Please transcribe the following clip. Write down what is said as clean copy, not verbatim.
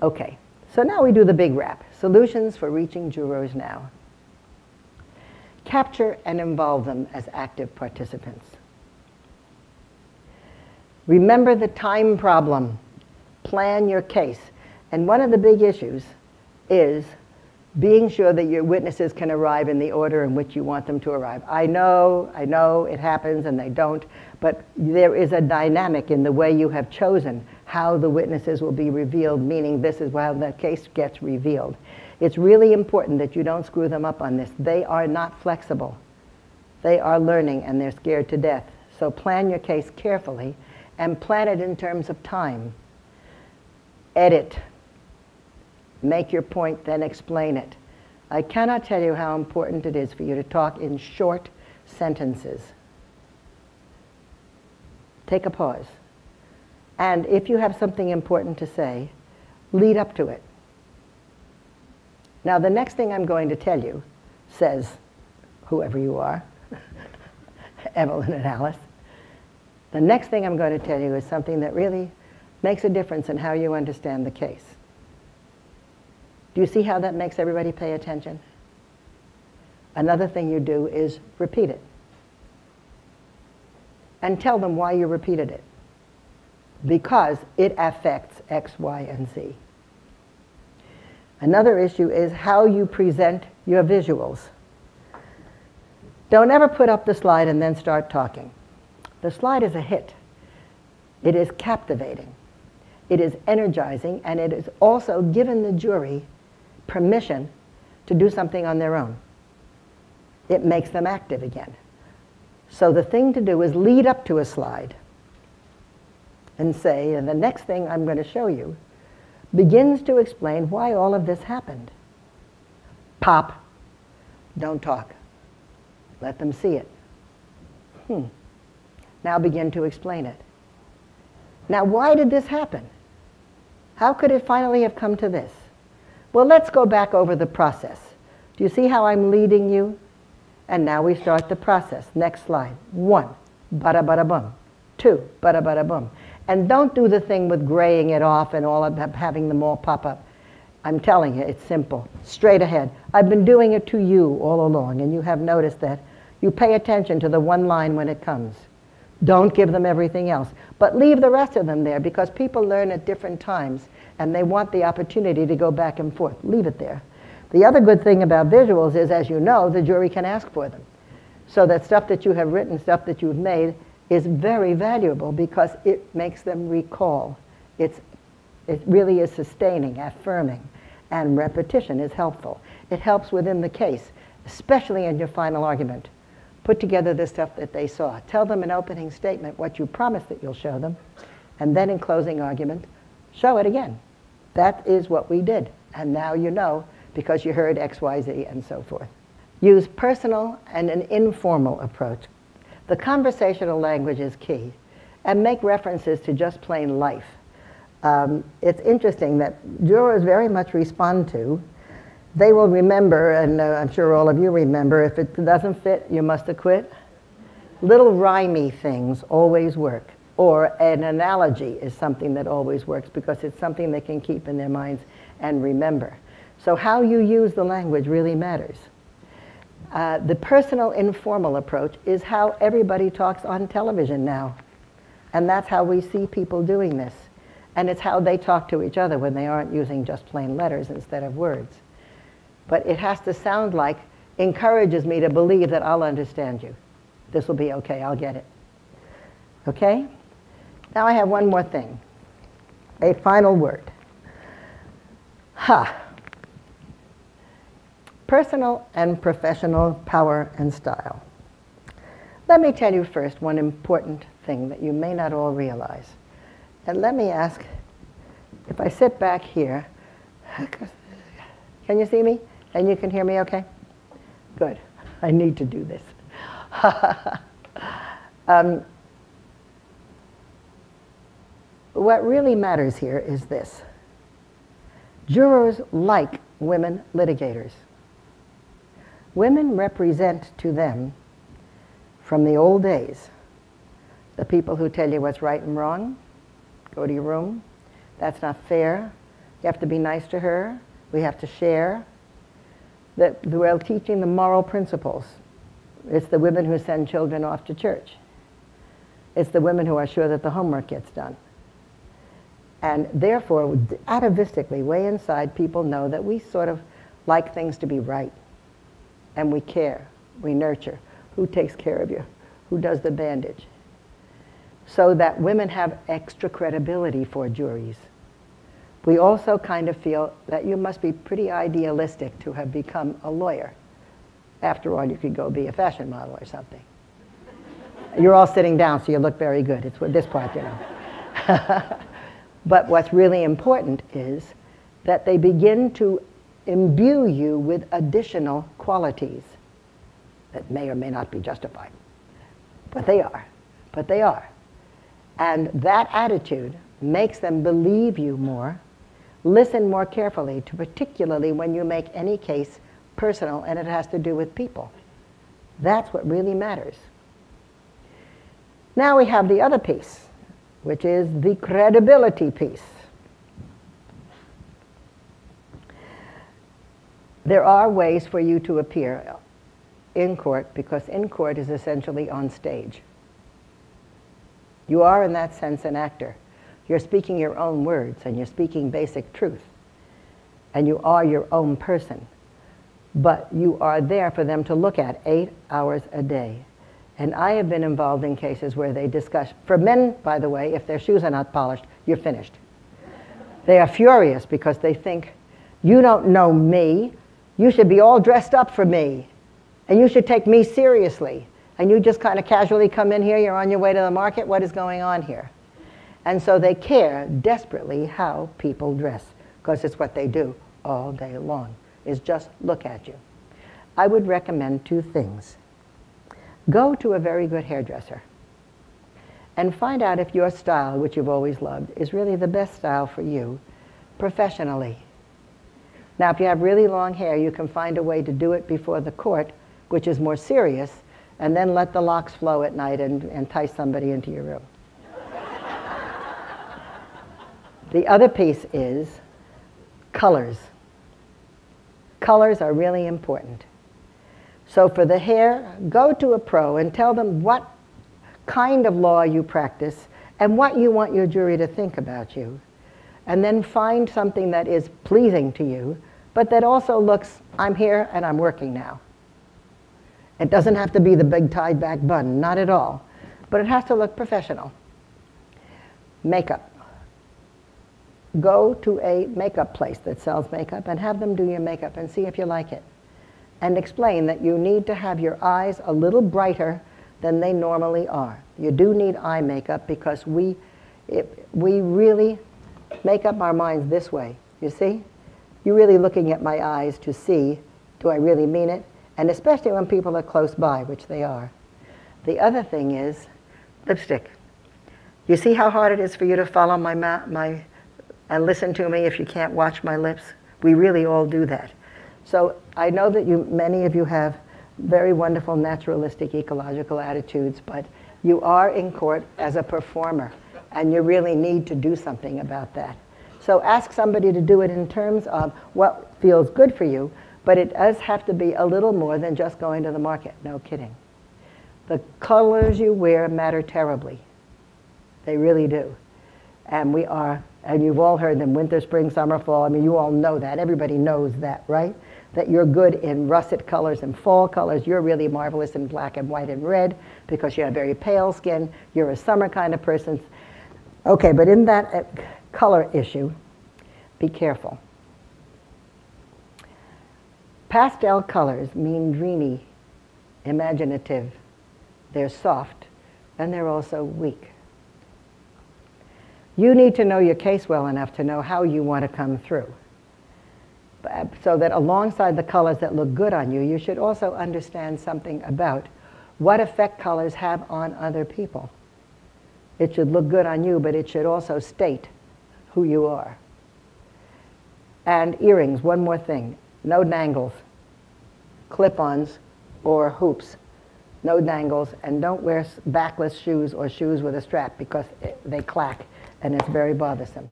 Okay, so now we do the big wrap. Solutions for reaching jurors now. Capture and involve them as active participants. Remember the time problem. Plan your case. And one of the big issues is being sure that your witnesses can arrive in the order in which you want them to arrive. I know it happens and they don't, but there is a dynamic in the way you have chosen how the witnesses will be revealed, meaning this is how the case gets revealed. It's really important that you don't screw them up on this. They are not flexible. They are learning and they're scared to death. So plan your case carefully and plan it in terms of time. Edit. Make your point, then explain it. I cannot tell you how important it is for you to talk in short sentences. Take a pause. And if you have something important to say, lead up to it. Now, the next thing I'm going to tell you, says whoever you are, Evelyn and Alice, the next thing I'm going to tell you is something that really makes a difference in how you understand the case. Do you see how that makes everybody pay attention? Another thing you do is repeat it. And tell them why you repeated it. Because it affects X, Y, and Z. Another issue is how you present your visuals. Don't ever put up the slide and then start talking. The slide is a hit. It is captivating. It is energizing, and it is also given the jury permission to do something on their own. It makes them active again. So the thing to do is lead up to a slide and say, and the next thing I'm going to show you begins to explain why all of this happened. Pop. Don't talk. Let them see it. Now begin to explain it. Now, why did this happen? How could it finally have come to this? Well, let's go back over the process. Do you see how I'm leading you? And now we start the process. Next slide. 1, bada bada bum. 2, bada bada bum. And don't do the thing with graying it off and all of that, having them all pop up. I'm telling you, it's simple. Straight ahead. I've been doing it to you all along, and you have noticed that. You pay attention to the one line when it comes. Don't give them everything else. But leave the rest of them there, because people learn at different times, and they want the opportunity to go back and forth. Leave it there. The other good thing about visuals is, as you know, the jury can ask for them. So that stuff that you have written, stuff that you've made, is very valuable because it makes them recall. It really is sustaining, affirming, and repetition is helpful. It helps within the case, especially in your final argument. Put together the stuff that they saw. Tell them in opening statement what you promised that you'll show them, and then in closing argument, show it again. That is what we did, and now you know because you heard X, Y, Z, and so forth. Use personal and an informal approach. The conversational language is key, and make references to just plain life. It's interesting that jurors very much respond to. They will remember, and I'm sure all of you remember, if it doesn't fit, you must acquit. Little rhymey things always work. Or an analogy is something that always works because it's something they can keep in their minds and remember. So how you use the language really matters. The personal, informal approach is how everybody talks on television now. And that's how we see people doing this. And it's how they talk to each other when they aren't using just plain letters instead of words. But it has to sound like, encourages me to believe that I'll understand you. This will be okay, I'll get it. Okay? Now I have one more thing. A final word. Personal and professional power and style. Let me tell you first one important thing that you may not all realize. And let me ask, if I sit back here, can you see me? And you can hear me okay? Good. I need to do this. What really matters here is this. Jurors like women litigators. Women represent to them, from the old days, the people who tell you what's right and wrong. Go to your room. That's not fair. You have to be nice to her. We have to share. We're teaching the moral principles. It's the women who send children off to church. It's the women who are sure that the homework gets done. And therefore, atavistically, way inside, people know that we sort of like things to be right. And we care. We nurture. Who takes care of you? Who does the bandage? So that women have extra credibility for juries. We also kind of feel that you must be pretty idealistic to have become a lawyer. After all, you could go be a fashion model or something. You're all sitting down, so you look very good. It's with this part, you know. But what's really important is that they begin to imbue you with additional qualities that may or may not be justified. But they are. But they are. And that attitude makes them believe you more, listen more carefully, to particularly when you make any case personal and it has to do with people. That's what really matters. Now we have the other piece, which is the credibility piece. There are ways for you to appear in court, because in court is essentially on stage. You are, in that sense, an actor. You're speaking your own words, and you're speaking basic truth. And you are your own person. But you are there for them to look at 8 hours a day. And I have been involved in cases where they discuss, for men, by the way, if their shoes are not polished, you're finished. They are furious because they think, you don't know me, you should be all dressed up for me, and you should take me seriously. And you just kind of casually come in here, you're on your way to the market, what is going on here? And so they care desperately how people dress, because it's what they do all day long, is just look at you. I would recommend 2 things. Go to a very good hairdresser and find out if your style, which you've always loved, is really the best style for you professionally. Now, if you have really long hair, you can find a way to do it before the court, which is more serious, and then let the locks flow at night and entice somebody into your room. The other piece is colors. Colors are really important. So for the hair, go to a pro and tell them what kind of law you practice and what you want your jury to think about you. And then find something that is pleasing to you, but that also looks, I'm here and I'm working now. It doesn't have to be the big tied back bun, not at all. But it has to look professional. Makeup. Go to a makeup place that sells makeup and have them do your makeup and see if you like it. And explain that you need to have your eyes a little brighter than they normally are. You do need eye makeup because we really make up our minds this way. You see? You're really looking at my eyes to see, do I really mean it? And especially when people are close by, which they are. The other thing is lipstick. You see how hard it is for you to follow my and listen to me if you can't watch my lips? We really all do that. So I know that many of you have very wonderful naturalistic ecological attitudes, but you are in court as a performer, and you really need to do something about that. So ask somebody to do it in terms of what feels good for you, but it does have to be a little more than just going to the market, no kidding. The colors you wear matter terribly. They really do. And and you've all heard them, winter, spring, summer, fall. I mean, you all know that. Everybody knows that, right? That you're good in russet colors and fall colors. You're really marvelous in black and white and red because you have very pale skin. You're a summer kind of person. Okay, but in that color issue, be careful. Pastel colors mean dreamy, imaginative. They're soft, and they're also weak. You need to know your case well enough to know how you want to come through. So that alongside the colors that look good on you, you should also understand something about what effect colors have on other people. It should look good on you, but it should also state who you are. And earrings, one more thing. No dangles, clip-ons, or hoops. No dangles, and don't wear backless shoes or shoes with a strap because they clack and it's very bothersome.